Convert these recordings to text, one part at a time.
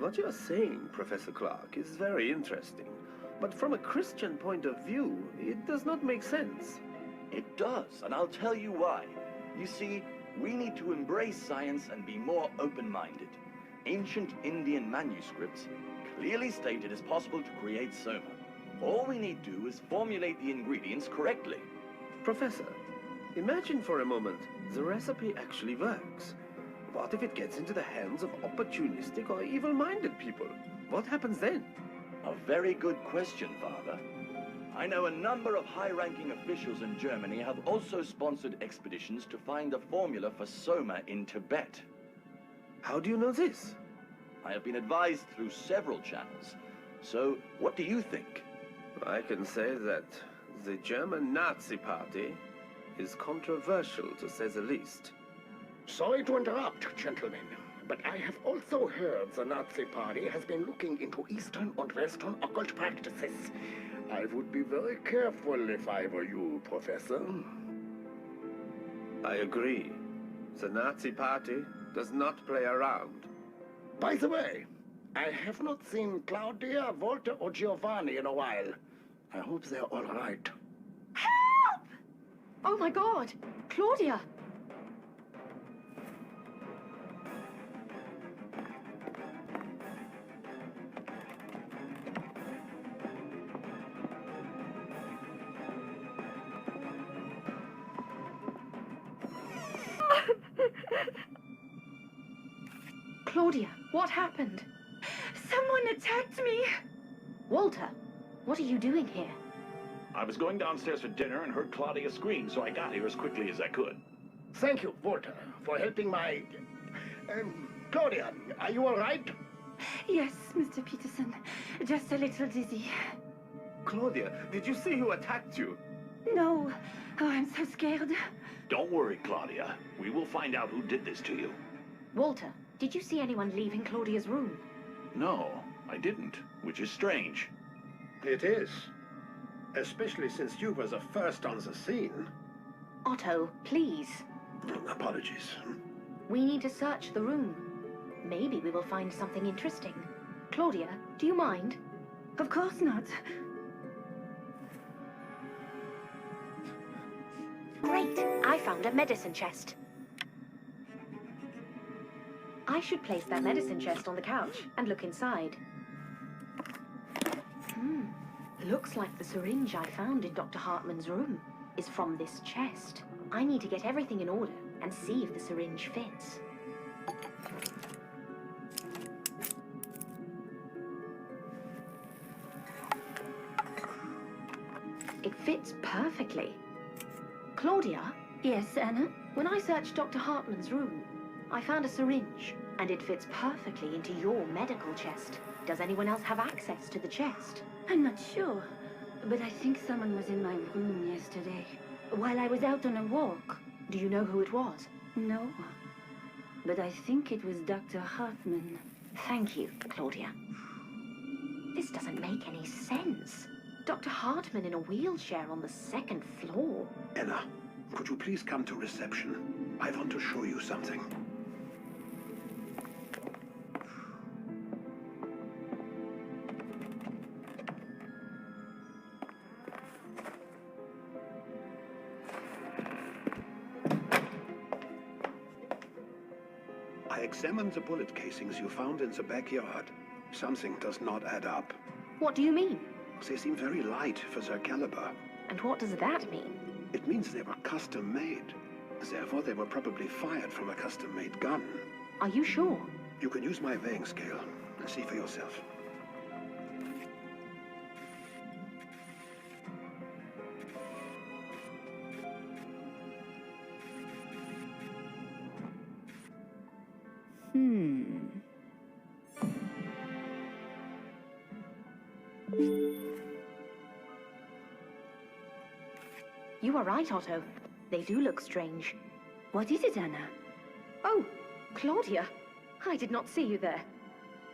What you're saying, Professor Clark, is very interesting. But from a Christian point of view, it does not make sense. It does, and I'll tell you why. You see, we need to embrace science and be more open-minded. Ancient Indian manuscripts clearly state it is possible to create soma. All we need to do is formulate the ingredients correctly. Professor, imagine for a moment the recipe actually works. What if it gets into the hands of opportunistic or evil-minded people? What happens then? A very good question, Father. I know a number of high-ranking officials in Germany have also sponsored expeditions to find a formula for soma in Tibet. How do you know this? I have been advised through several channels. So, what do you think? I can say that the German Nazi Party is controversial, to say the least. Sorry to interrupt, gentlemen, but I have also heard the Nazi Party has been looking into Eastern and Western occult practices. I would be very careful if I were you, Professor. I agree. The Nazi Party does not play around. By the way, I have not seen Claudia, Walter, or Giovanni in a while. I hope they're all right. Help! Oh my God! Claudia! Claudia, what happened? Someone attacked me! Walter, what are you doing here? I was going downstairs for dinner and heard Claudia scream, so I got here as quickly as I could. Thank you, Walter, for helping my... Claudia, are you all right? Yes, Mr. Peterson. Just a little dizzy. Claudia, did you see who attacked you? No. Oh, I'm so scared. Don't worry, Claudia. We will find out who did this to you. Walter, did you see anyone leaving Claudia's room? No, I didn't, which is strange. It is. Especially since you were the first on the scene. Otto, please. Apologies. We need to search the room. Maybe we will find something interesting. Claudia, do you mind? Of course not. Great! I found a medicine chest. I should place that medicine chest on the couch and look inside. Looks like the syringe I found in Dr. Hartman's room is from this chest. I need to get everything in order and see if the syringe fits. It fits perfectly. Claudia? Yes, Anna? When I searched Dr. Hartman's room, I found a syringe, and it fits perfectly into your medical chest. Does anyone else have access to the chest? I'm not sure, but I think someone was in my room yesterday, while I was out on a walk. Do you know who it was? No, but I think it was Dr. Hartman. Thank you, Claudia. This doesn't make any sense. Dr. Hartman in a wheelchair on the second floor. Anna, could you please come to reception? I want to show you something. I examined the bullet casings you found in the backyard. Something does not add up. What do you mean? They seem very light for their caliber. And what does that mean? It means they were custom-made. Therefore, they were probably fired from a custom-made gun. Are you sure? You can use my weighing scale and see for yourself. You are right, Otto. They do look strange. What is it, Anna? Oh, Claudia. I did not see you there.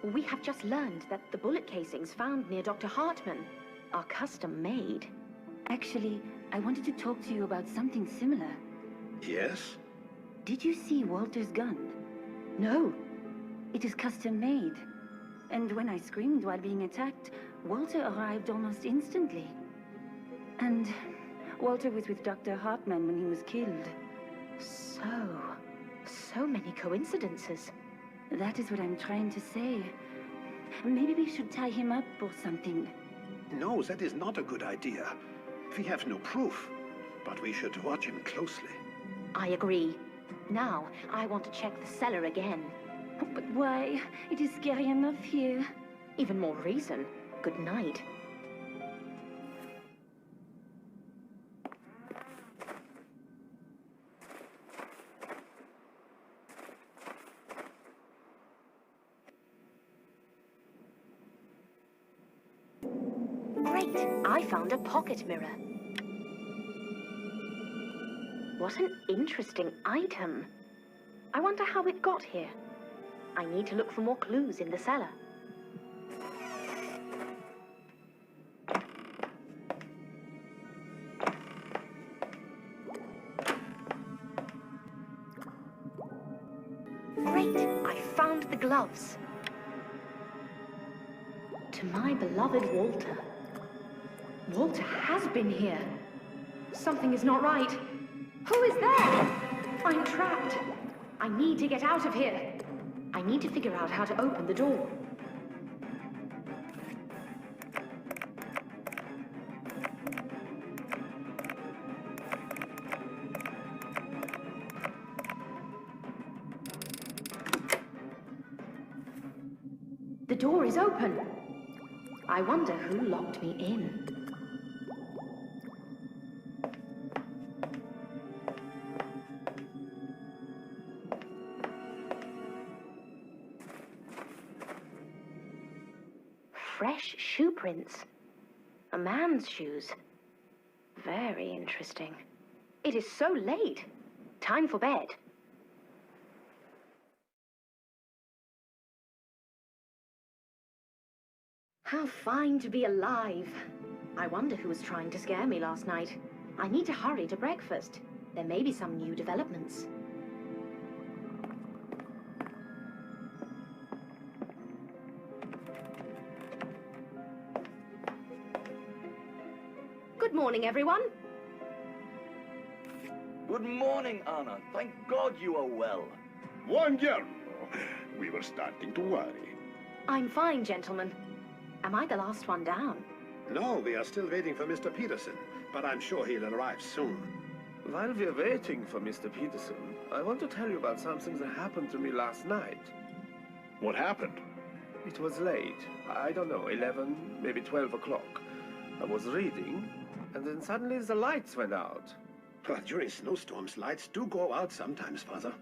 We have just learned that the bullet casings found near Dr. Hartman are custom-made. Actually, I wanted to talk to you about something similar. Yes? Did you see Walter's gun? No. It is custom-made. And when I screamed while being attacked, Walter arrived almost instantly. And Walter was with Dr. Hartman when he was killed. So many coincidences. That is what I'm trying to say. Maybe we should tie him up or something. No, that is not a good idea. We have no proof, but we should watch him closely. I agree. Now, I want to check the cellar again. But why? It is scary enough here. Even more reason. Good night. Great! I found a pocket mirror. What an interesting item. I wonder how it got here. I need to look for more clues in the cellar. Great! I found the gloves. To my beloved Walter. Walter has been here. Something is not right. Who is there? I'm trapped. I need to get out of here. I need to figure out how to open the door. The door is open. I wonder who locked me in. Fresh shoe prints. A man's shoes. Very interesting. It is so late. Time for bed. How fine to be alive. I wonder who was trying to scare me last night. I need to hurry to breakfast. There may be some new developments. Good morning, everyone. Good morning, Anna. Thank God you are well. Buongiorno. We were starting to worry. I'm fine, gentlemen. Am I the last one down? No, we are still waiting for Mr. Peterson, but I'm sure he'll arrive soon. While we're waiting for Mr. Peterson, I want to tell you about something that happened to me last night. What happened? It was late. I don't know, 11, maybe 12 o'clock. I was reading, and then suddenly the lights went out. Well, during snowstorms, lights do go out sometimes, Father.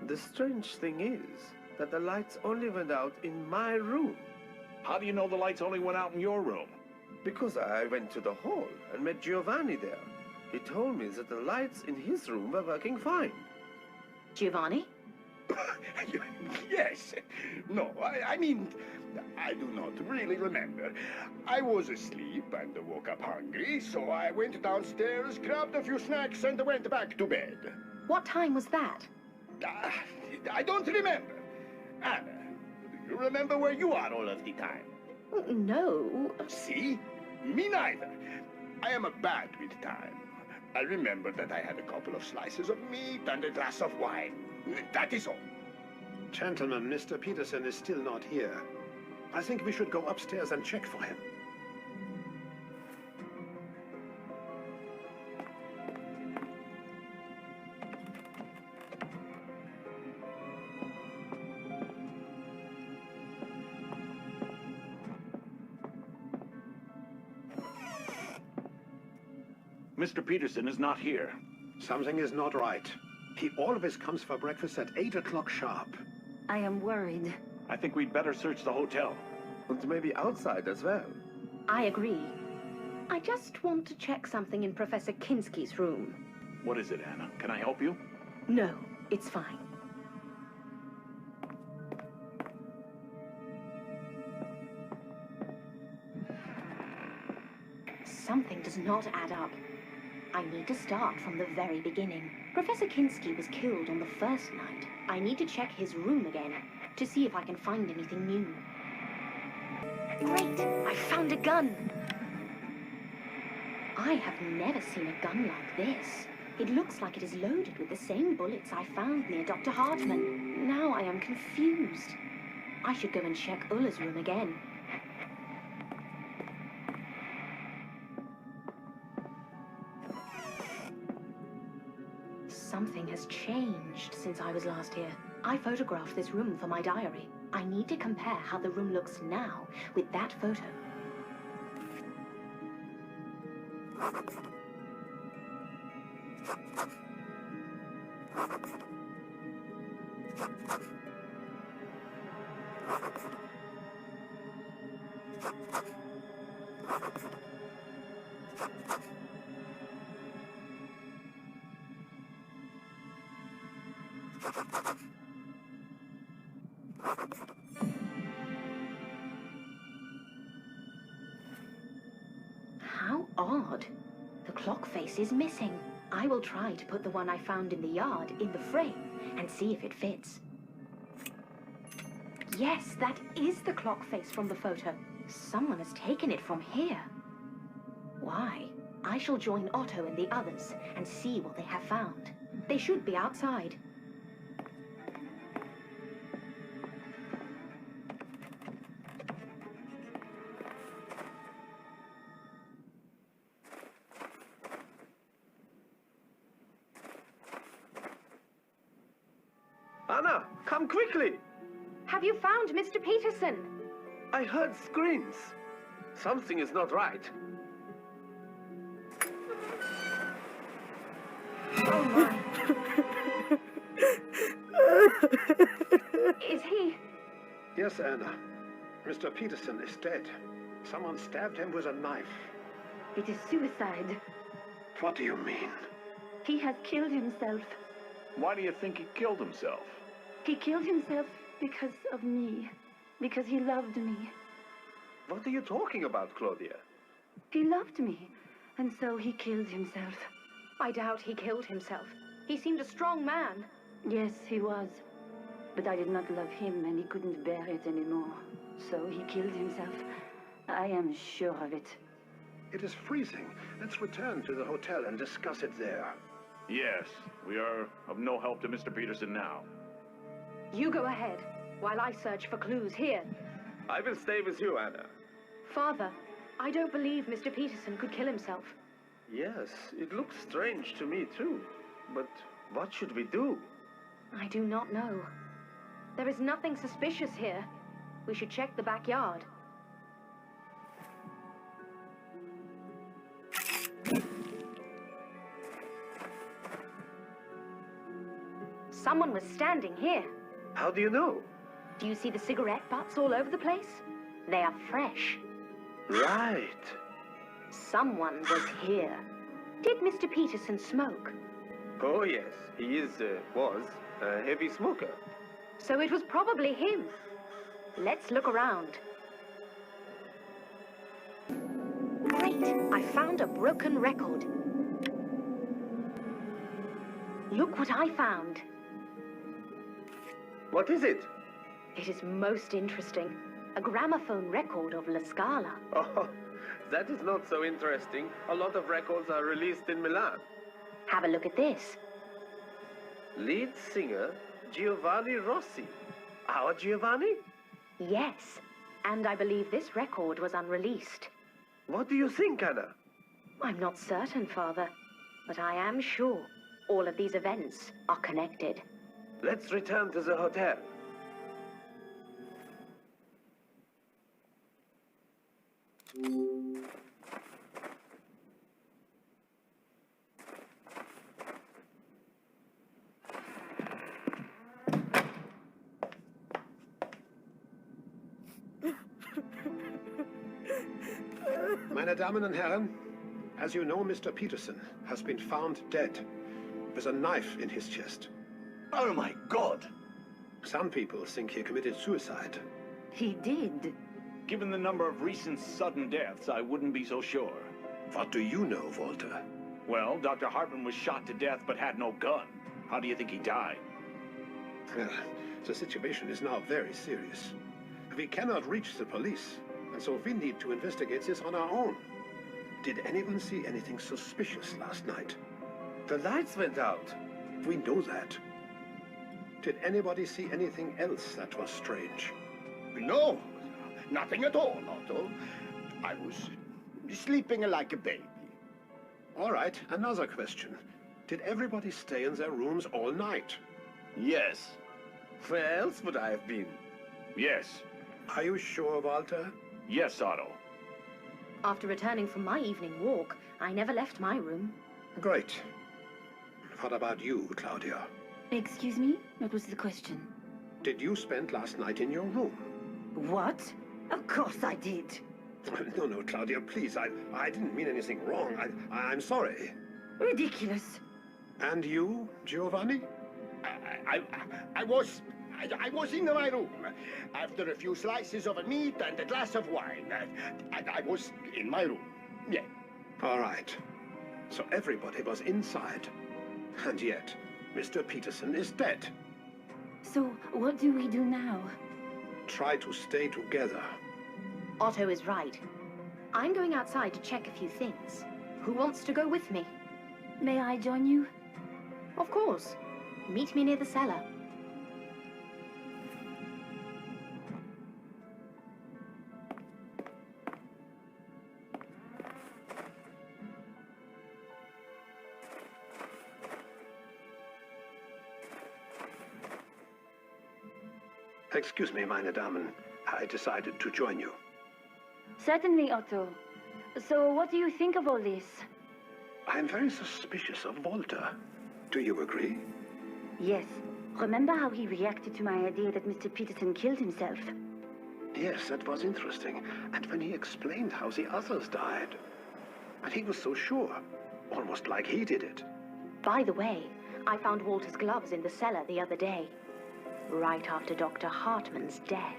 The strange thing is that the lights only went out in my room. How do you know the lights only went out in your room? Because I went to the hall and met Giovanni there. He told me that the lights in his room were working fine. Giovanni? Yes. No, I mean, I do not really remember. I was asleep and woke up hungry, so I went downstairs, grabbed a few snacks, and went back to bed. What time was that? I don't remember. Anna, do you remember where you are all of the time? No. See? Me neither. I am bad with time. I remember that I had a couple of slices of meat and a glass of wine. That is all. Gentlemen, Mr. Peterson is still not here. I think we should go upstairs and check for him. Mr. Peterson is not here. Something is not right. He always comes for breakfast at 8 o'clock sharp. I am worried. I think we'd better search the hotel. And maybe outside as well. I agree. I just want to check something in Professor Kinski's room. What is it, Anna? Can I help you? No, it's fine. Something does not add up. I need to start from the very beginning. Professor Kinski was killed on the first night. I need to check his room again to see if I can find anything new. Great! I found a gun! I have never seen a gun like this. It looks like it is loaded with the same bullets I found near Dr. Hartman. Now I am confused. I should go and check Ulla's room again. Something has changed since I was last here. I photographed this room for my diary. I need to compare how the room looks now with that photo. How odd. The clock face is missing. I will try to put the one I found in the yard in the frame and see if it fits. Yes, that is the clock face from the photo. Someone has taken it from here. Why? I shall join Otto and the others and see what they have found. They should be outside. Anna, come quickly! Have you found Mr. Peterson? I heard screams. Something is not right. Oh my. Is he? Yes, Anna. Mr. Peterson is dead. Someone stabbed him with a knife. It is suicide. What do you mean? He has killed himself. Why do you think he killed himself? He killed himself because of me. Because he loved me. What are you talking about, Claudia? He loved me. And so he killed himself. I doubt he killed himself. He seemed a strong man. Yes, he was. But I did not love him, and he couldn't bear it anymore. So he killed himself. I am sure of it. It is freezing. Let's return to the hotel and discuss it there. Yes, we are of no help to Mr. Peterson now. You go ahead, while I search for clues here. I will stay with you, Anna. Father, I don't believe Mr. Peterson could kill himself. Yes, it looks strange to me too. But what should we do? I do not know. There is nothing suspicious here. We should check the backyard. Someone was standing here. How do you know? Do you see the cigarette butts all over the place? They are fresh. Right. Someone was here. Did Mr. Peterson smoke? Oh yes, he was a heavy smoker. So it was probably him. Let's look around. Great! I found a broken record. Look what I found. What is it? It is most interesting. A gramophone record of La Scala. Oh, that is not so interesting. A lot of records are released in Milan. Have a look at this. Lead singer Giovanni Rossi. Our Giovanni? Yes, and I believe this record was unreleased. What do you think, Anna? I'm not certain, Father, but I am sure all of these events are connected. Let's return to the hotel. Meine Damen und Herren, as you know, Mr. Peterson has been found dead with a knife in his chest. Oh my God! Some people think he committed suicide. He did. Given the number of recent sudden deaths, I wouldn't be so sure. What do you know, Walter? Well, Dr. Hartman was shot to death but had no gun. How do you think he died? Well, the situation is now very serious. We cannot reach the police. and so we need to investigate this on our own. Did anyone see anything suspicious last night? The lights went out. We know that. Did anybody see anything else that was strange? No, nothing at all, Otto. I was sleeping like a baby. All right, another question. Did everybody stay in their rooms all night? Yes. Where else would I have been? Yes. Are you sure, Walter? Yes, Otto. After returning from my evening walk, I never left my room. Great. What about you, Claudia? Excuse me? What was the question? Did you spend last night in your room? What? Of course I did. No, Claudia, please. I didn't mean anything wrong. I'm sorry. Ridiculous. And you, Giovanni? I was in my room. After a few slices of meat and a glass of wine. I was in my room. Yeah. All right. So everybody was inside. And yet, Mr. Peterson is dead. So, what do we do now? Try to stay together. Otto is right. I'm going outside to check a few things. Who wants to go with me? May I join you? Of course. Meet me near the cellar. Excuse me, meine Damen. I decided to join you. Certainly, Otto. So, what do you think of all this? I'm very suspicious of Walter. Do you agree? Yes. Remember how he reacted to my idea that Mr. Peterson killed himself? Yes, that was interesting. And when he explained how the others died. And he was so sure. Almost like he did it. By the way, I found Walter's gloves in the cellar the other day. Right after Dr. Hartman's death.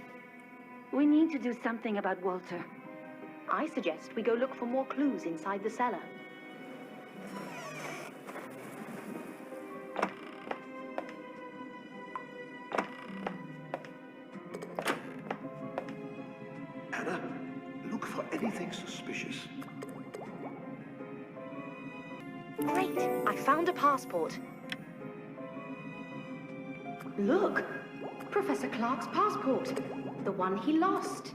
We need to do something about Walter. I suggest we go look for more clues inside the cellar. Anna, look for anything suspicious. Great! I found a passport. Look! Professor Clark's passport. The one he lost.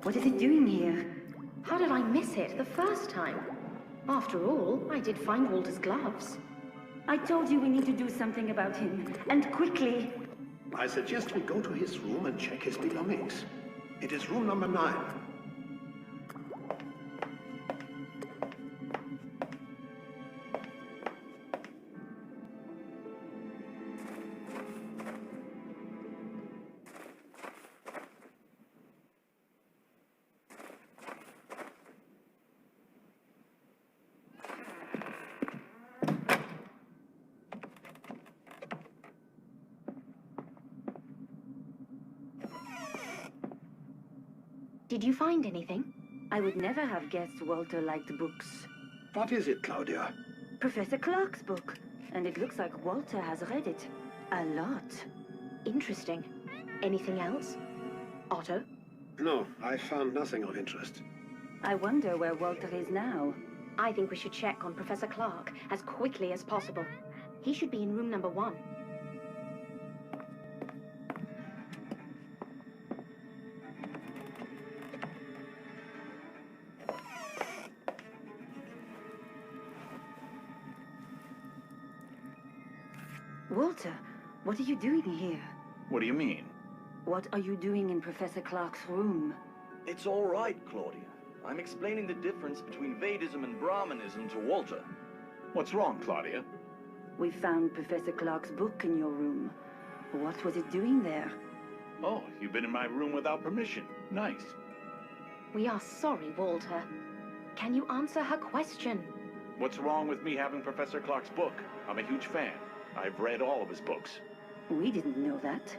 What is it doing here? How did I miss it the first time? After all, I did find Walter's gloves. I told you we need to do something about him, and quickly. I suggest we go to his room and check his belongings. It is room number 9. Did you find anything? I would never have guessed Walter liked books. What is it, Claudia? Professor Clark's book. And it looks like Walter has read it. A lot. Interesting. Anything else? Otto? No, I found nothing of interest. I wonder where Walter is now. I think we should check on Professor Clark as quickly as possible. He should be in room number 1. Walter, what are you doing here? What do you mean? What are you doing in Professor Clark's room? It's all right, Claudia. I'm explaining the difference between Vedism and Brahmanism to Walter. What's wrong, Claudia? We found Professor Clark's book in your room. What was it doing there? Oh, you've been in my room without permission. Nice. We are sorry, Walter. Can you answer her question? What's wrong with me having Professor Clark's book? I'm a huge fan. I've read all of his books. We didn't know that.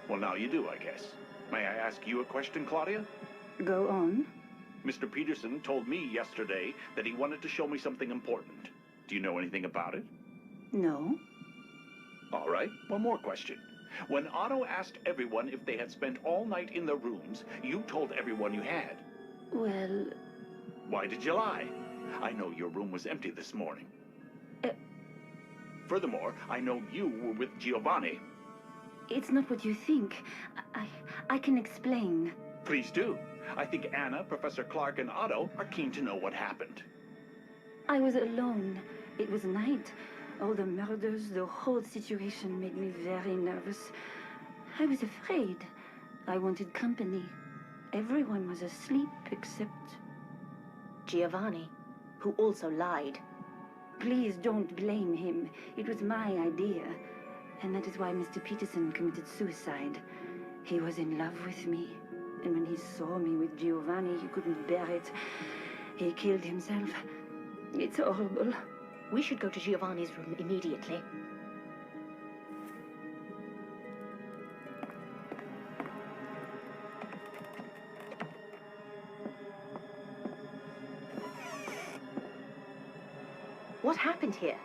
Well, now you do, I guess. May I ask you a question, Claudia? Go on. Mr. Peterson told me yesterday that he wanted to show me something important. Do you know anything about it? No. All right, one more question. When Otto asked everyone if they had spent all night in their rooms, you told everyone you had. Well, Why did you lie? I know your room was empty this morning. Furthermore, I know you were with Giovanni. it's not what you think. I can explain. Please do. I think Anna, Professor Clark, and Otto are keen to know what happened. I was alone. It was night. All the murders, the whole situation made me very nervous. I was afraid. I wanted company. Everyone was asleep except... Giovanni, who also lied. Please don't blame him. It was my idea. And that is why Mr. Peterson committed suicide. He was in love with me. And when he saw me with Giovanni, he couldn't bear it. He killed himself. It's horrible. We should go to Giovanni's room immediately. What happened here?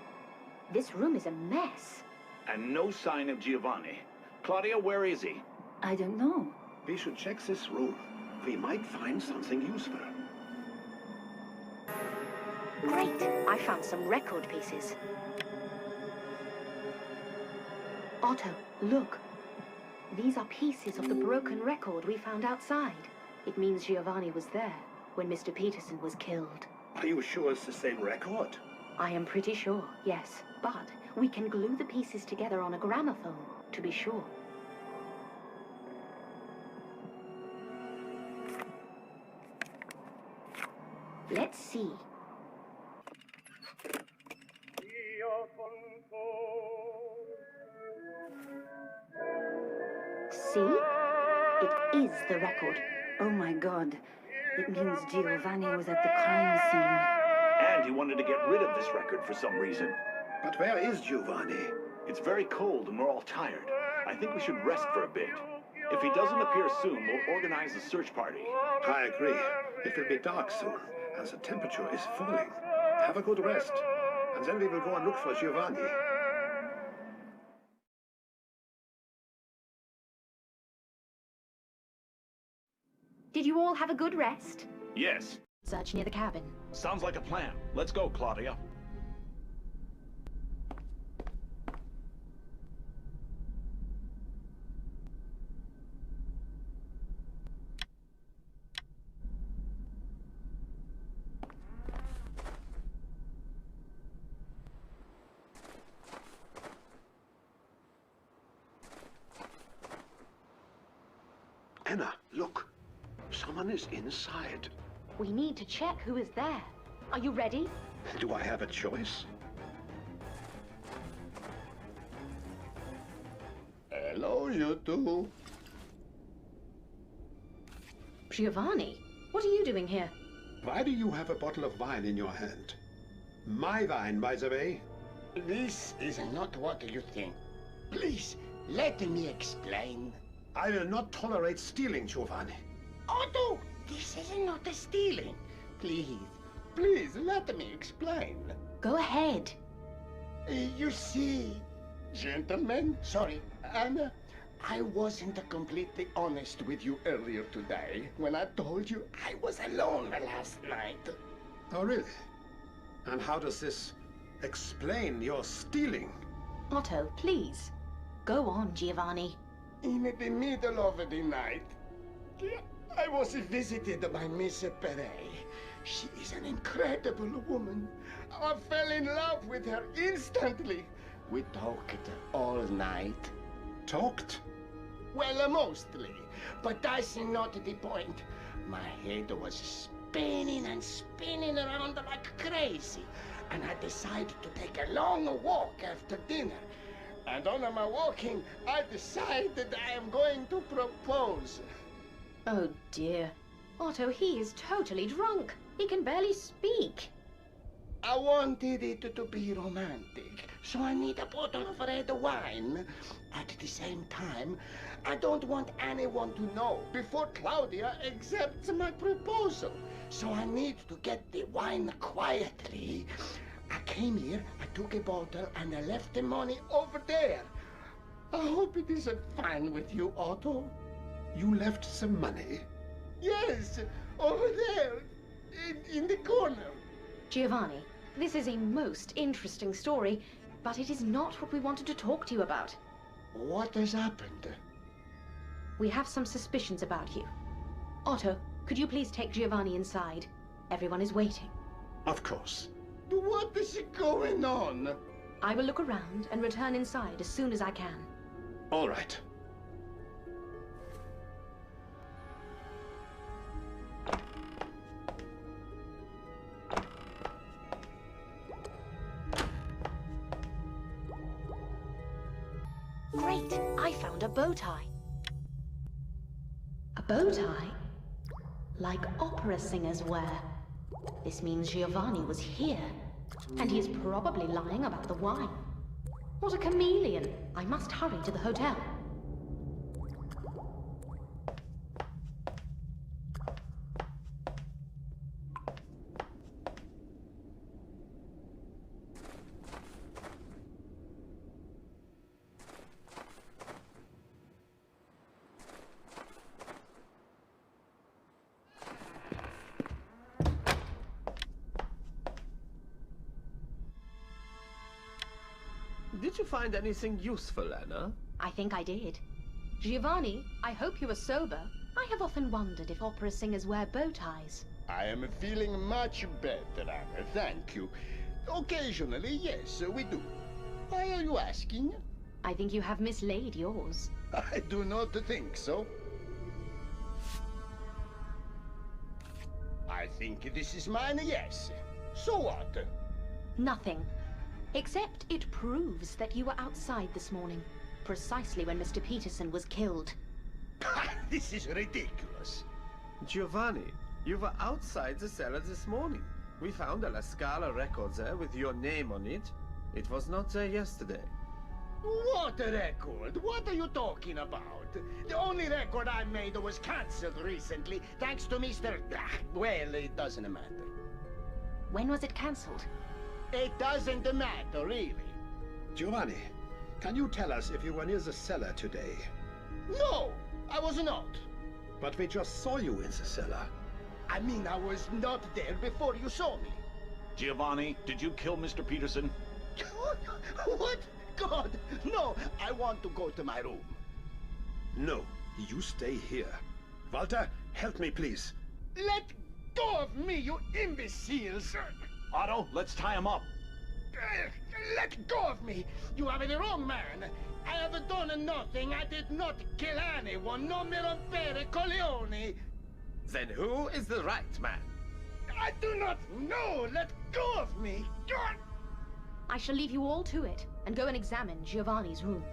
This room is a mess. And no sign of Giovanni. Claudia, where is he? I don't know. We should check this room. We might find something useful. Great! I found some record pieces. Otto, look. These are pieces of the broken record we found outside. It means Giovanni was there when Mr. Peterson was killed. Are you sure it's the same record? I am pretty sure, yes. But we can glue the pieces together on a gramophone, to be sure. Let's see. See? It is the record. Oh my God. It means Giovanni was at the crime scene. And he wanted to get rid of this record for some reason. But where is Giovanni? It's very cold and we're all tired. I think we should rest for a bit. If he doesn't appear soon, we'll organize a search party. I agree. It will be dark soon, as the temperature is falling. Have a good rest, and then we will go and look for Giovanni. Did you all have a good rest? Yes. Search near the cabin. Sounds like a plan. Let's go, Claudia. Anna, look. Someone is inside. We need to check who is there. Are you ready? Do I have a choice? Hello, you two. Giovanni, what are you doing here? Why do you have a bottle of wine in your hand? My wine, by the way. This is not what you think. Please, let me explain. I will not tolerate stealing, Giovanni. Otto, this is not a stealing. Please, let me explain. Go ahead. You see, gentlemen, sorry, Anna, I wasn't completely honest with you earlier today when I told you I was alone last night. Oh, really? And how does this explain your stealing? Otto, please. Go on, Giovanni. In the middle of the night, I was visited by Miss Perret. She is an incredible woman. I fell in love with her instantly. We talked all night. Talked? Well, mostly. But that's not the point. My head was spinning and spinning around like crazy. And I decided to take a long walk after dinner. And on my walking, I decided I am going to propose. Oh dear. Otto, he is totally drunk. He can barely speak. I wanted it to be romantic, so I need a bottle of red wine. At the same time, I don't want anyone to know before Claudia accepts my proposal. So I need to get the wine quietly. I came here, I took a bottle, and I left the money over there. I hope it isn't fine with you, Otto. You left some money? Yes, over there, in the corner. Giovanni, this is a most interesting story, but it is not what we wanted to talk to you about. What has happened? We have some suspicions about you. Otto, could you please take Giovanni inside? Everyone is waiting. Of course. What is going on? I will look around and return inside as soon as I can. All right. Great! I found a bow tie. A bow tie? Like opera singers wear. This means Giovanni was here. And he is probably lying about the wine. What a chameleon! I must hurry to the hotel. Did you find anything useful, Anna? I think I did. Giovanni, I hope you are sober. I have often wondered if opera singers wear bow ties. I am feeling much better, Anna, thank you. Occasionally, yes, we do. Why are you asking? I think you have mislaid yours. I do not think so. I think this is mine, yes. So what? Nothing. Except it proves that you were outside this morning, precisely when Mr. Peterson was killed. This is ridiculous. Giovanni, you were outside the cellar this morning. We found a La Scala record there with your name on it. It was not there yesterday. What a record? What are you talking about? The only record I made was cancelled recently, thanks to Mr. Well, it doesn't matter. When was it cancelled? It doesn't matter, really. Giovanni, can you tell us if you were near the cellar today? No, I was not. But we just saw you in the cellar. I mean, I was not there before you saw me. Giovanni, did you kill Mr. Peterson? What? God, no, I want to go to my room. No, you stay here. Walter, help me, please. Let go of me, you imbeciles! Otto, let's tie him up. Let go of me! You are the wrong man! I have done nothing. I did not kill anyone. Non mi rompere coglioni! Then who is the right man? I do not know! Let go of me! God! I shall leave you all to it, and go and examine Giovanni's room.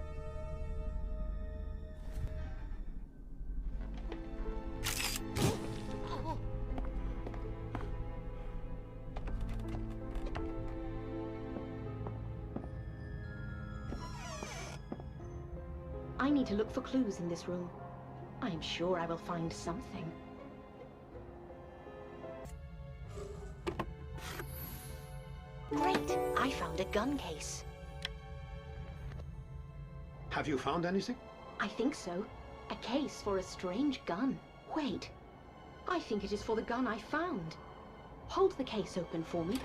I need to look for clues in this room. I am sure I will find something. Great! I found a gun case. Have you found anything? I think so. A case for a strange gun. Wait. I think it is for the gun I found. Hold the case open for me.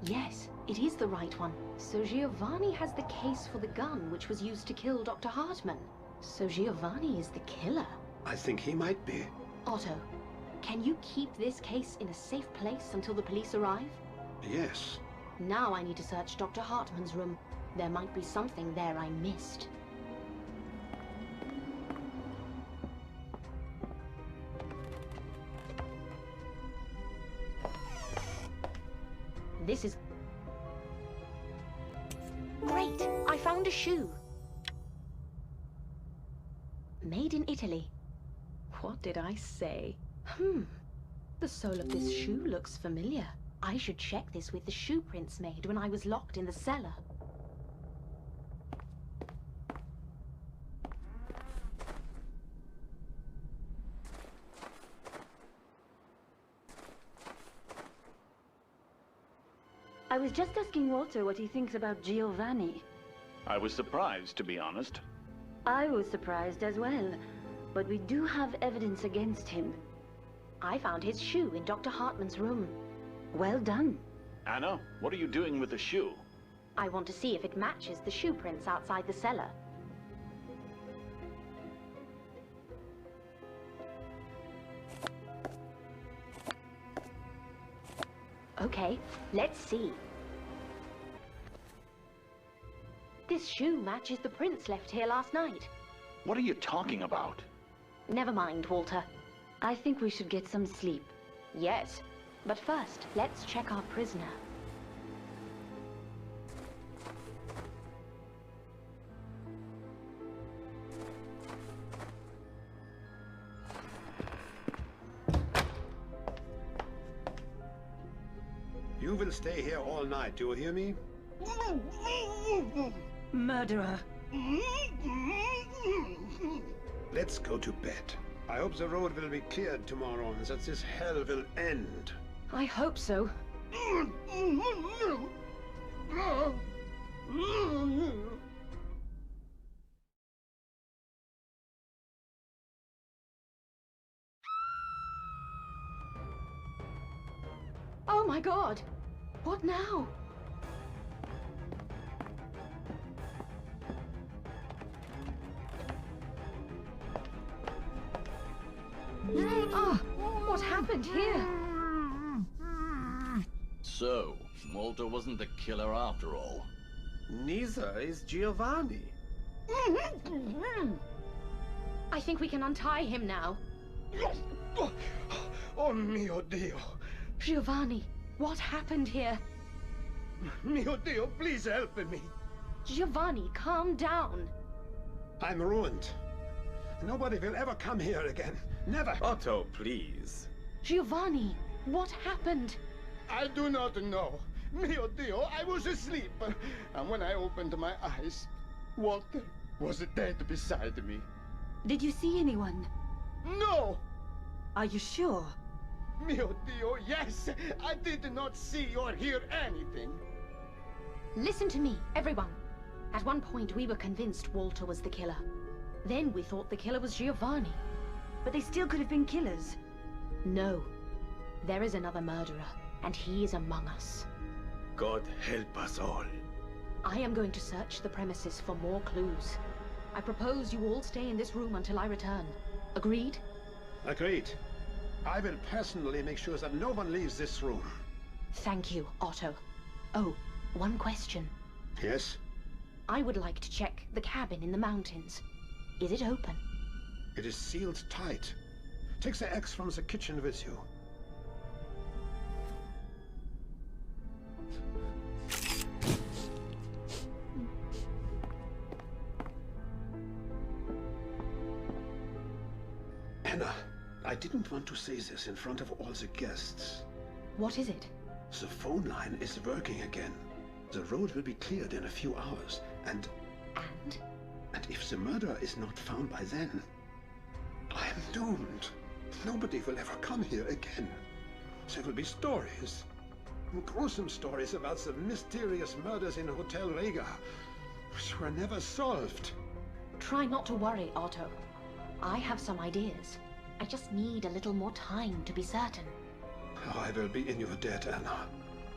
Yes, it is the right one. So Giovanni has the case for the gun which was used to kill Dr. Hartman. So Giovanni is the killer. I think he might be. Otto, can you keep this case in a safe place until the police arrive? Yes. Now I need to search Dr. Hartman's room. There might be something there I missed. This is... Great! I found a shoe! Made in Italy. What did I say? The sole of this shoe looks familiar. I should check this with the shoe prints made when I was locked in the cellar. I was just asking Walter what he thinks about Giovanni. I was surprised, to be honest. I was surprised as well, but we do have evidence against him. I found his shoe in Dr. Hartman's room. Well done. Anna, what are you doing with the shoe? I want to see if it matches the shoe prints outside the cellar. Okay, let's see. This shoe matches the prints left here last night. What are you talking about? Never mind, Walter. I think we should get some sleep. Yes, but first, let's check our prisoner. You will stay here all night, do you hear me? Murderer. Let's go to bed. I hope the road will be cleared tomorrow and that this hell will end. I hope so. Oh my God! What now? Ah, what happened here? So, Walter wasn't the killer after all. Neither is Giovanni. I think we can untie him now. Oh mio Dio! Giovanni, what happened here? Mio Dio, please help me! Giovanni, calm down. I'm ruined. Nobody will ever come here again. Never! Otto, please. Giovanni, what happened? I do not know. Mio Dio, I was asleep. And when I opened my eyes, Walter was dead beside me. Did you see anyone? No! Are you sure? Mio Dio, yes! I did not see or hear anything. Listen to me, everyone. At one point, we were convinced Walter was the killer. Then we thought the killer was Giovanni. But they still could have been killers. No. There is another murderer, and he is among us. God help us all. I am going to search the premises for more clues. I propose you all stay in this room until I return. Agreed? Agreed. I will personally make sure that no one leaves this room. Thank you, Otto. Oh, one question. Yes? I would like to check the cabin in the mountains. Is it open? It is sealed tight. Take the axe from the kitchen with you. Anna, I didn't want to say this in front of all the guests. What is it? The phone line is working again. The road will be cleared in a few hours, and if the murderer is not found by then, I am doomed. Nobody will ever come here again. There will be stories. Gruesome stories about the mysterious murders in Hotel Rega, which were never solved. Try not to worry, Otto. I have some ideas. I just need a little more time to be certain. I will be in your debt, Anna.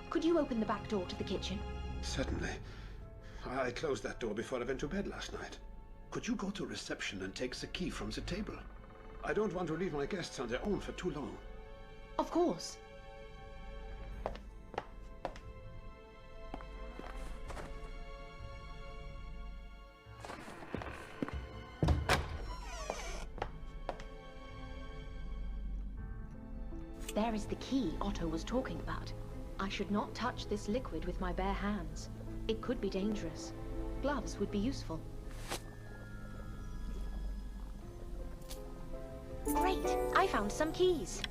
Could you open the back door to the kitchen? Certainly. I closed that door before I went to bed last night. Could you go to reception and take the key from the table? I don't want to leave my guests on their own for too long. Of course. There is the key Otto was talking about. I should not touch this liquid with my bare hands. It could be dangerous. Gloves would be useful. Great! I found some keys.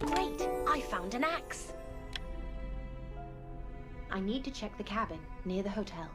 Great! I found an axe. I need to check the cabin near the hotel.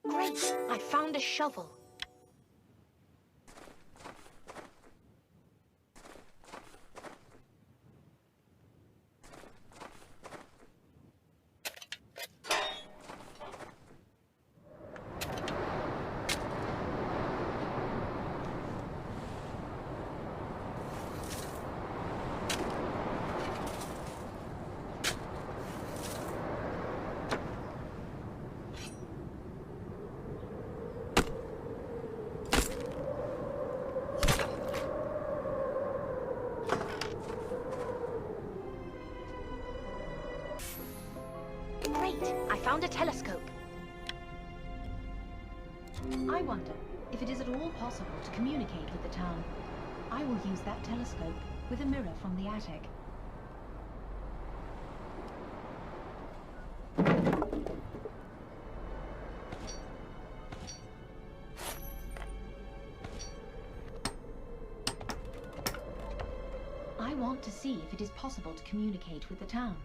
Great! I found a shovel. Great! I found a telescope. I wonder if it is at all possible to communicate with the town. I will use that telescope with a mirror from the attic. I want to see if it is possible to communicate with the town.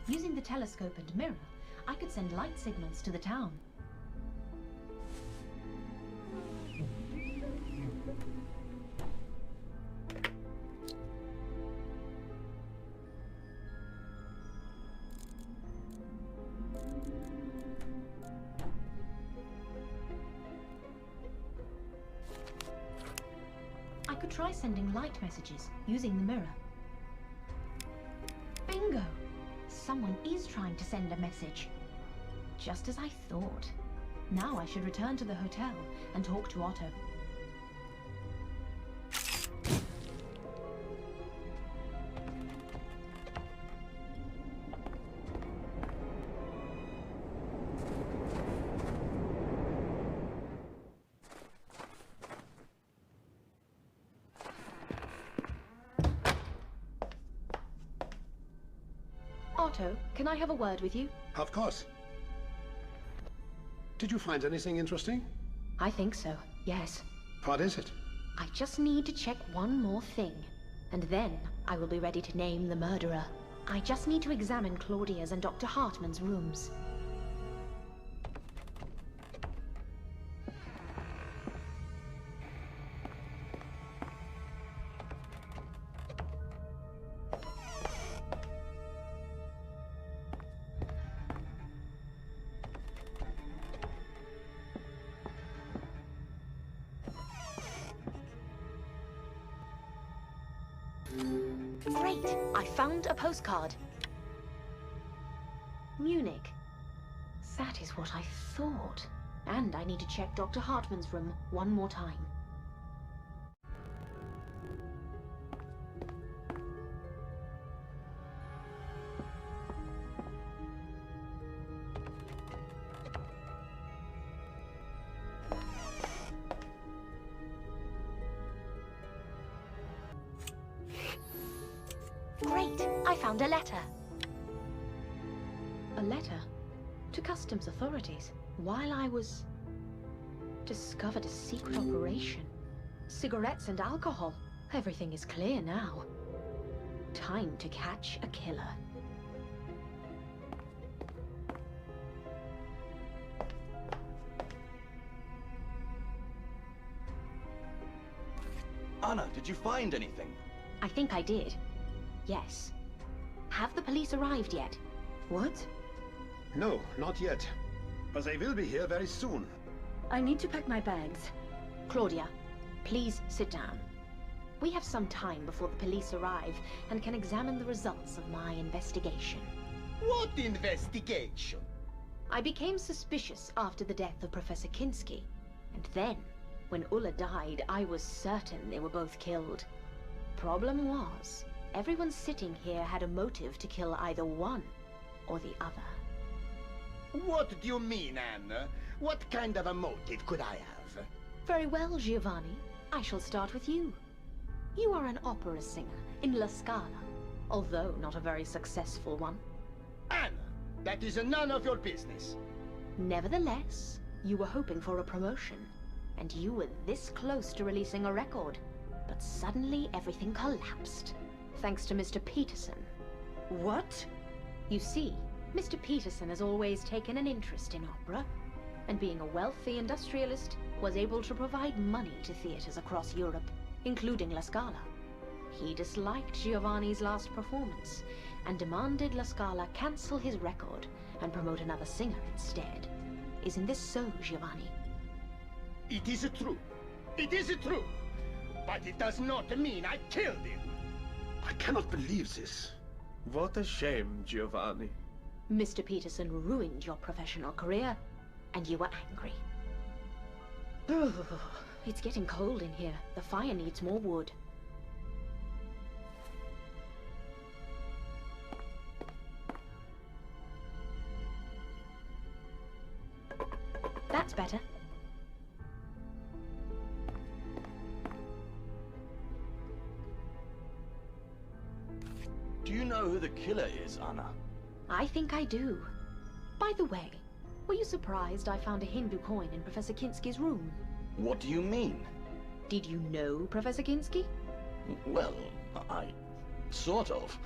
Using the telescope and mirror, I could send light signals to the town. I could try sending light messages using the mirror. Bingo! Someone is trying to send a message. Just as I thought. Now I should return to the hotel and talk to Otto. Otto, can I have a word with you? Of course. Did you find anything interesting? I think so, yes. What is it? I just need to check one more thing, and then I will be ready to name the murderer. I just need to examine Claudia's and Dr. Hartman's rooms. Great! I found a postcard. Munich. That is what I thought. And I need to check Dr. Hartman's room one more time. Great! I found a letter. A letter? To customs authorities. While I was... discovered a secret operation. Cigarettes and alcohol. Everything is clear now. Time to catch a killer. Anna, did you find anything? I think I did. Yes. Have the police arrived yet? What? No, not yet. But they will be here very soon. I need to pack my bags. Claudia, please sit down. We have some time before the police arrive and can examine the results of my investigation. What investigation? I became suspicious after the death of Professor Kinski. And then, when Ulla died, I was certain they were both killed. Problem was, everyone sitting here had a motive to kill either one or the other. What do you mean, Anna? What kind of a motive could I have? Very well, Giovanni. I shall start with you. You are an opera singer in La Scala, although not a very successful one. Anna, that is none of your business. Nevertheless, you were hoping for a promotion, and you were this close to releasing a record. But suddenly everything collapsed, thanks to Mr. Peterson. What? You see, Mr. Peterson has always taken an interest in opera, and being a wealthy industrialist, was able to provide money to theaters across Europe, including La Scala. He disliked Giovanni's last performance, and demanded La Scala cancel his record and promote another singer instead. Isn't this so, Giovanni? It is true. It is true. But it does not mean I killed him. I cannot believe this. What a shame, Giovanni. Mr. Peterson ruined your professional career, and you were angry. It's getting cold in here. The fire needs more wood. That's better. Do you know who the killer is, Anna? I think I do. By the way, were you surprised I found a Hindu coin in Professor Kinski's room? What do you mean? Did you know Professor Kinski? Well, sort of.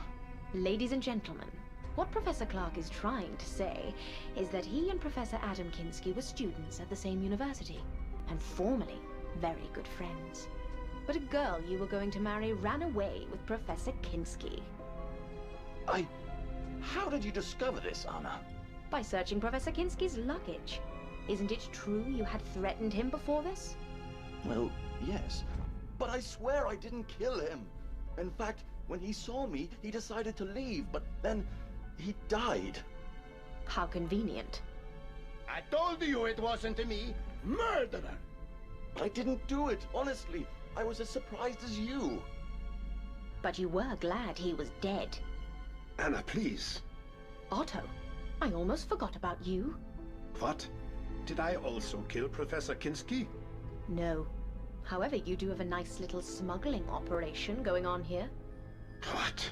Ladies and gentlemen, what Professor Clark is trying to say is that he and Professor Adam Kinski were students at the same university, and formerly very good friends. But a girl you were going to marry ran away with Professor Kinski. How did you discover this, Anna? By searching Professor Kinski's luggage. Isn't it true you had threatened him before this? Well, yes. But I swear I didn't kill him. In fact, when he saw me, he decided to leave, but then he died. How convenient. I told you it wasn't me. Murderer! I didn't do it, honestly. I was as surprised as you. But you were glad he was dead. Anna, please. Otto, I almost forgot about you. What? Did I also kill Professor Kinski? No. However, you do have a nice little smuggling operation going on here. What?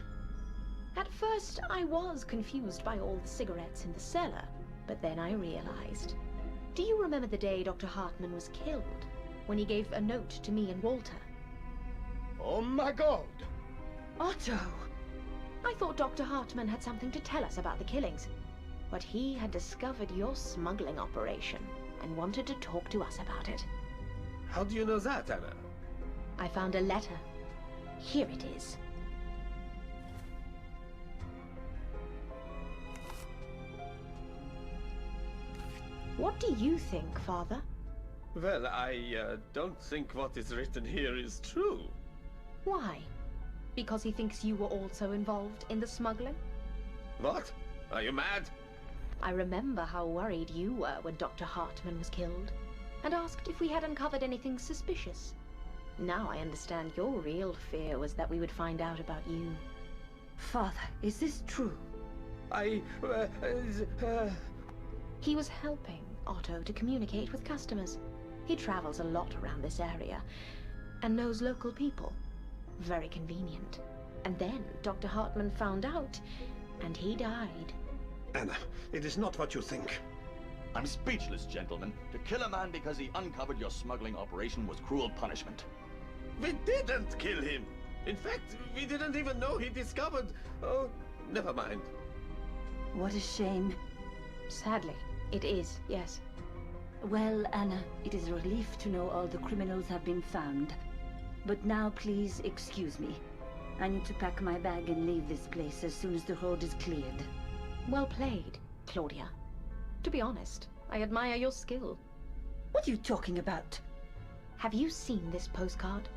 At first, I was confused by all the cigarettes in the cellar, but then I realized. Do you remember the day Dr. Hartman was killed? When he gave a note to me and Walter? Oh my God! Otto! I thought Dr. Hartman had something to tell us about the killings, but he had discovered your smuggling operation and wanted to talk to us about it. How do you know that, Anna? I found a letter. Here it is. What do you think, Father? Well, I don't think what is written here is true. Why? Because he thinks you were also involved in the smuggling? What? Are you mad? I remember how worried you were when Dr. Hartman was killed, and asked if we had uncovered anything suspicious. Now I understand your real fear was that we would find out about you. Father, is this true? He was helping Otto to communicate with customers. He travels a lot around this area, and knows local people. Very convenient. And then Dr. Hartman found out, and he died. Anna, it is not what you think. I'm speechless, gentlemen. To kill a man because he uncovered your smuggling operation was cruel punishment. We didn't kill him. In fact, we didn't even know he discovered... Oh, never mind. What a shame. Sadly, it is, yes. Well, Anna, it is a relief to know all the criminals have been found. But now, please excuse me. I need to pack my bag and leave this place as soon as the road is cleared. Well played, Claudia. To be honest, I admire your skill. What are you talking about? Have you seen this postcard?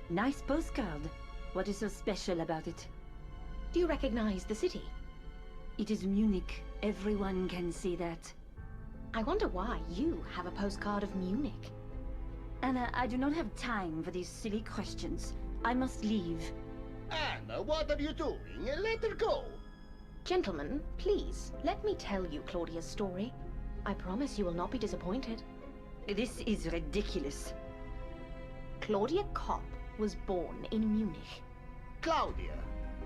Nice postcard. What is so special about it? Do you recognize the city? It is Munich. Everyone can see that. I wonder why you have a postcard of Munich. Anna, I do not have time for these silly questions. I must leave. Anna, what are you doing? Let her go. Gentlemen, please, let me tell you Claudia's story. I promise you will not be disappointed. This is ridiculous. Claudia Kopp was born in Munich. Claudia,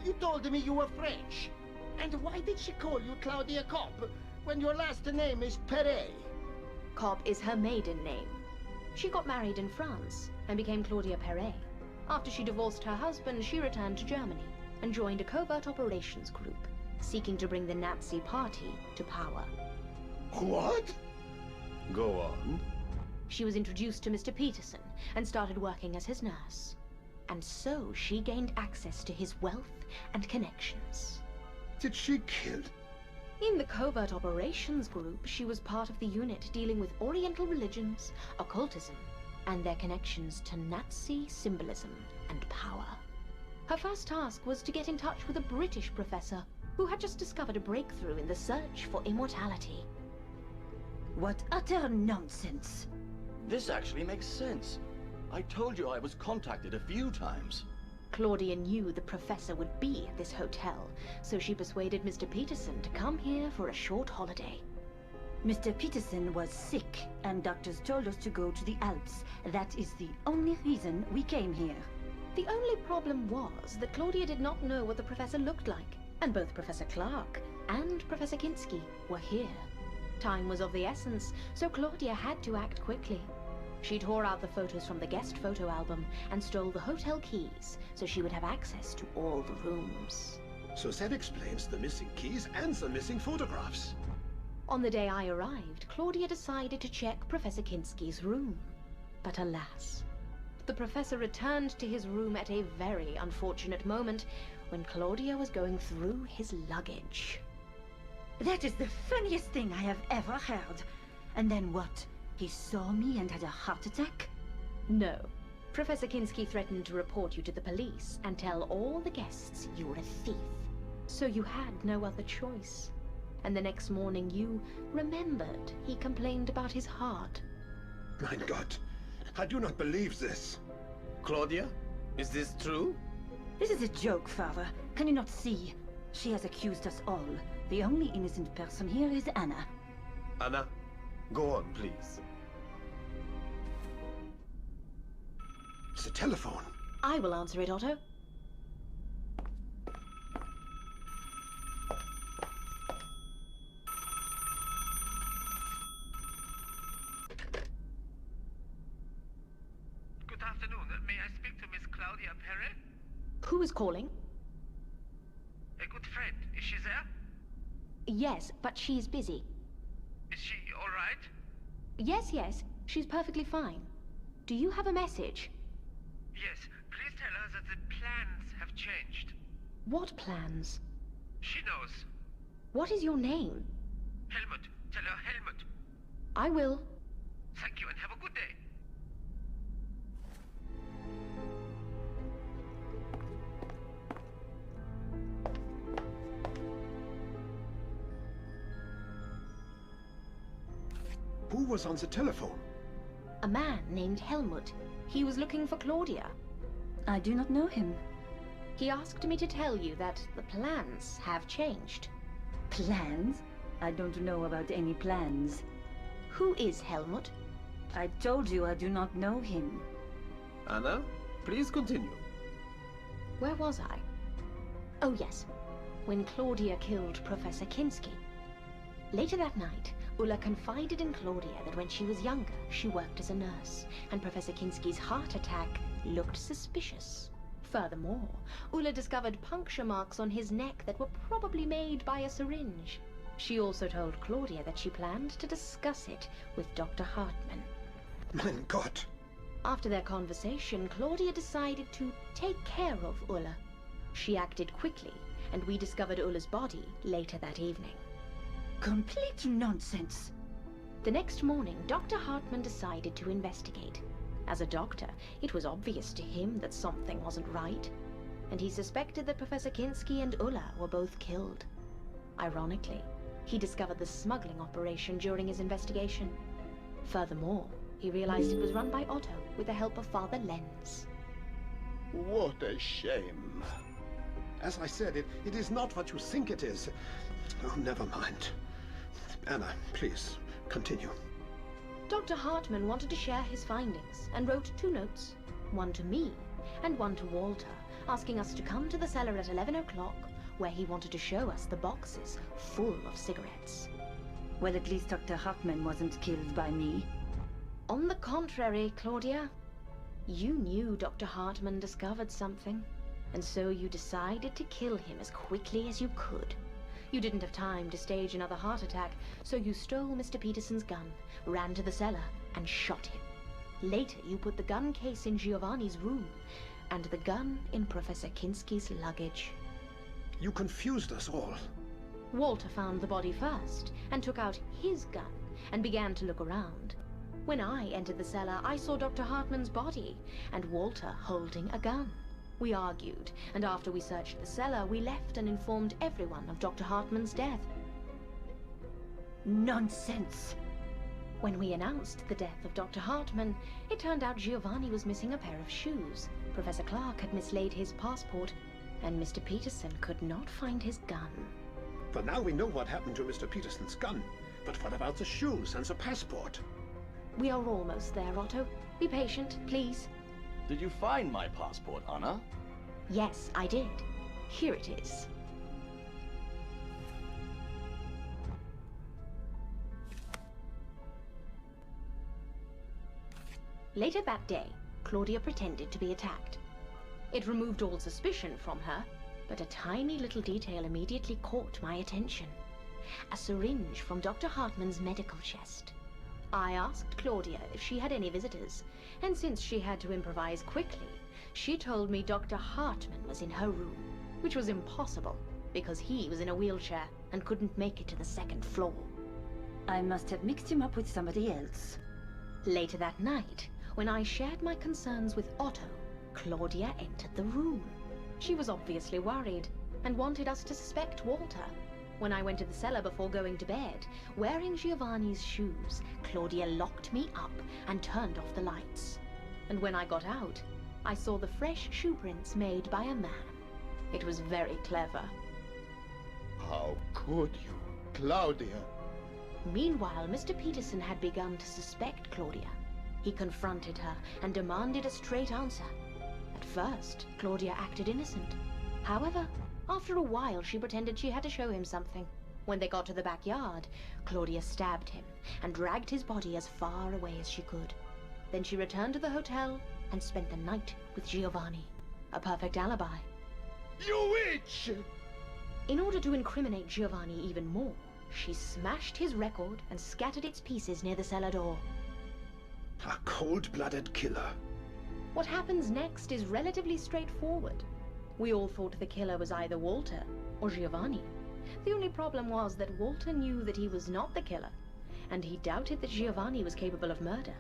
you told me you were French. And why did she call you Claudia Kopp when your last name is Perret? Kopp is her maiden name. She got married in France and became Claudia Perret. After she divorced her husband, she returned to Germany and joined a covert operations group, seeking to bring the Nazi party to power. What? Go on. She was introduced to Mr. Peterson and started working as his nurse. And so she gained access to his wealth and connections. Did she kill? In the covert operations group, she was part of the unit dealing with Oriental religions, occultism, and their connections to Nazi symbolism and power. Her first task was to get in touch with a British professor who had just discovered a breakthrough in the search for immortality. What utter nonsense. This actually makes sense. I told you I was contacted a few times. Claudia knew the professor would be at this hotel, so she persuaded Mr. Peterson to come here for a short holiday. Mr. Peterson was sick, and doctors told us to go to the Alps. That is the only reason we came here. The only problem was that Claudia did not know what the professor looked like, and both Professor Clark and Professor Kinski were here. Time was of the essence, so Claudia had to act quickly. She tore out the photos from the guest photo album and stole the hotel keys so she would have access to all the rooms. So that explains the missing keys and the missing photographs. On the day I arrived, Claudia decided to check Professor Kinski's room. But alas, the professor returned to his room at a very unfortunate moment when Claudia was going through his luggage. That is the funniest thing I have ever heard. And then what? He saw me and had a heart attack? No. Professor Kinski threatened to report you to the police and tell all the guests you were a thief. So you had no other choice. And the next morning you remembered he complained about his heart. My God, I do not believe this. Claudia, is this true? This is a joke, Father. Can you not see? She has accused us all. The only innocent person here is Anna. Anna, go on, please. It's the telephone. I will answer it, Otto. Good afternoon. May I speak to Miss Claudia Perret? Who is calling? A good friend. Is she there? Yes, but she's busy. Is she all right? Yes, she's perfectly fine. Do you have a message? Yes. Please tell her that the plans have changed. What plans? She knows. What is your name? Helmut. Tell her Helmut. I will. Thank you and have a good day. Who was on the telephone? A man named Helmut. He was looking for Claudia. I do not know him. He asked me to tell you that the plans have changed. Plans? I don't know about any plans. Who is Helmut? I told you I do not know him. Anna, please continue. Where was I? Oh yes, when Claudia killed Professor Kinski. Later that night, Ulla confided in Claudia that when she was younger, she worked as a nurse, and Professor Kinski's heart attack looked suspicious. Furthermore, Ulla discovered puncture marks on his neck that were probably made by a syringe. She also told Claudia that she planned to discuss it with Dr. Hartmann. Mein Gott! After their conversation, Claudia decided to take care of Ulla. She acted quickly, and we discovered Ulla's body later that evening. Complete nonsense. The next morning, Dr. Hartmann decided to investigate. As a doctor, it was obvious to him that something wasn't right. and he suspected that Professor Kinski and Ulla were both killed. Ironically, he discovered the smuggling operation during his investigation. Furthermore, he realized it was run by Otto with the help of Father Lenz. What a shame. As I said, it is not what you think it is. Oh, never mind. Anna, please, continue. Dr. Hartman wanted to share his findings and wrote 2 notes, one to me and one to Walter, asking us to come to the cellar at 11 o'clock, where he wanted to show us the boxes full of cigarettes. Well, at least Dr. Hartman wasn't killed by me. On the contrary, Claudia, you knew Dr. Hartman discovered something, and so you decided to kill him as quickly as you could. You didn't have time to stage another heart attack, so you stole Mr. Peterson's gun, ran to the cellar, and shot him. Later, you put the gun case in Giovanni's room, and the gun in Professor Kinski's luggage. You confused us all. Walter found the body first, and took out his gun, and began to look around. When I entered the cellar, I saw Dr. Hartman's body, and Walter holding a gun. We argued, and after we searched the cellar, we left and informed everyone of Dr. Hartman's death. Nonsense! When we announced the death of Dr. Hartman, it turned out Giovanni was missing a pair of shoes. Professor Clark had mislaid his passport, and Mr. Peterson could not find his gun. For now we know what happened to Mr. Peterson's gun. But what about the shoes and the passport? We are almost there, Otto. Be patient, please. Did you find my passport, Anna? Yes, I did. Here it is. Later that day, Claudia pretended to be attacked. It removed all suspicion from her, but a tiny little detail immediately caught my attention. A syringe from Dr. Hartman's medical chest. I asked Claudia if she had any visitors, and since she had to improvise quickly, she told me Dr. Hartman was in her room, which was impossible, because he was in a wheelchair and couldn't make it to the 2nd floor. I must have mixed him up with somebody else. Later that night, when I shared my concerns with Otto, Claudia entered the room. She was obviously worried, and wanted us to suspect Walter. When I went to the cellar before going to bed, wearing Giovanni's shoes, Claudia locked me up and turned off the lights. And when I got out, I saw the fresh shoe prints made by a man. It was very clever. How could you, Claudia? Meanwhile, Mr. Peterson had begun to suspect Claudia. He confronted her and demanded a straight answer. At first, Claudia acted innocent. However, after a while, she pretended she had to show him something. When they got to the backyard, Claudia stabbed him and dragged his body as far away as she could. Then she returned to the hotel and spent the night with Giovanni. A perfect alibi. You witch! In order to incriminate Giovanni even more, she smashed his record and scattered its pieces near the cellar door. A cold-blooded killer. What happens next is relatively straightforward. We all thought the killer was either Walter or Giovanni. The only problem was that Walter knew that he was not the killer, and he doubted that Giovanni was capable of murder.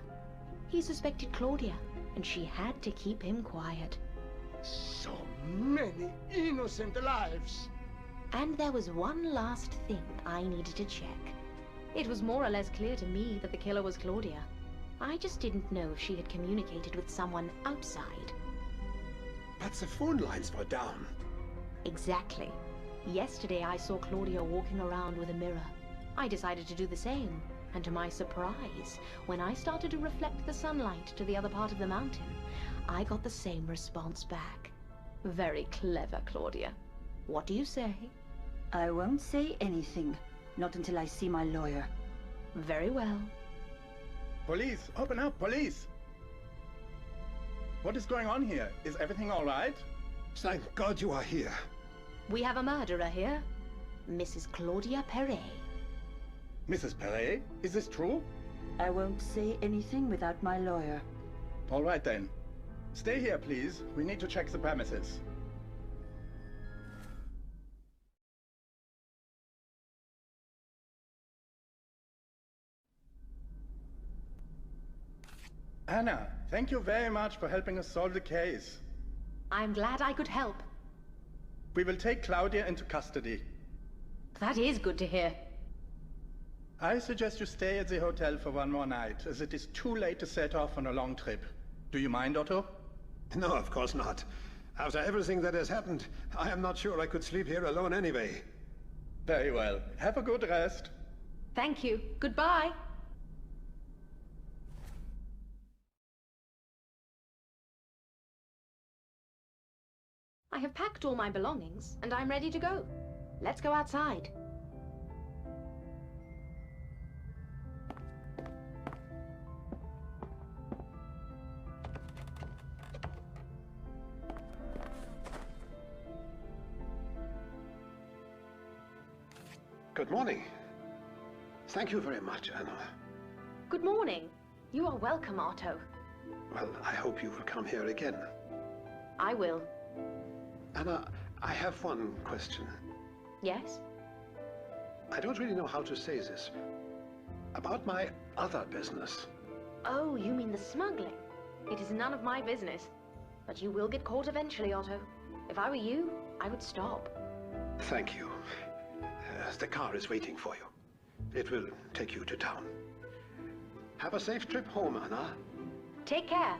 He suspected Claudia, and she had to keep him quiet. So many innocent lives! And there was one last thing I needed to check. It was more or less clear to me that the killer was Claudia. I just didn't know if she had communicated with someone outside. But the phone lines were down. Exactly. Yesterday I saw Claudia walking around with a mirror. I decided to do the same, and to my surprise, when I started to reflect the sunlight to the other part of the mountain, I got the same response back. Very clever, Claudia. What do you say? I won't say anything. Not until I see my lawyer. Very well. Police! Open up, police! What is going on here? Is everything all right? Thank God you are here. We have a murderer here. Mrs. Claudia Perret. Mrs. Perret, is this true? I won't say anything without my lawyer. All right then. Stay here, please. We need to check the premises. Anna, thank you very much for helping us solve the case. I'm glad I could help. We will take Claudia into custody. That is good to hear. I suggest you stay at the hotel for one more night, as it is too late to set off on a long trip. Do you mind, Otto? No, of course not. After everything that has happened, I am not sure I could sleep here alone anyway. Very well. Have a good rest. Thank you. Goodbye. I have packed all my belongings, and I'm ready to go. Let's go outside. Good morning. Thank you very much, Anna. Good morning. You are welcome, Otto. Well, I hope you will come here again. I will. Anna, I have one question. Yes? I don't really know how to say this. About my other business. Oh, you mean the smuggling? It is none of my business. But you will get caught eventually, Otto. If I were you, I would stop. Thank you. The car is waiting for you. It will take you to town. Have a safe trip home, Anna. Take care.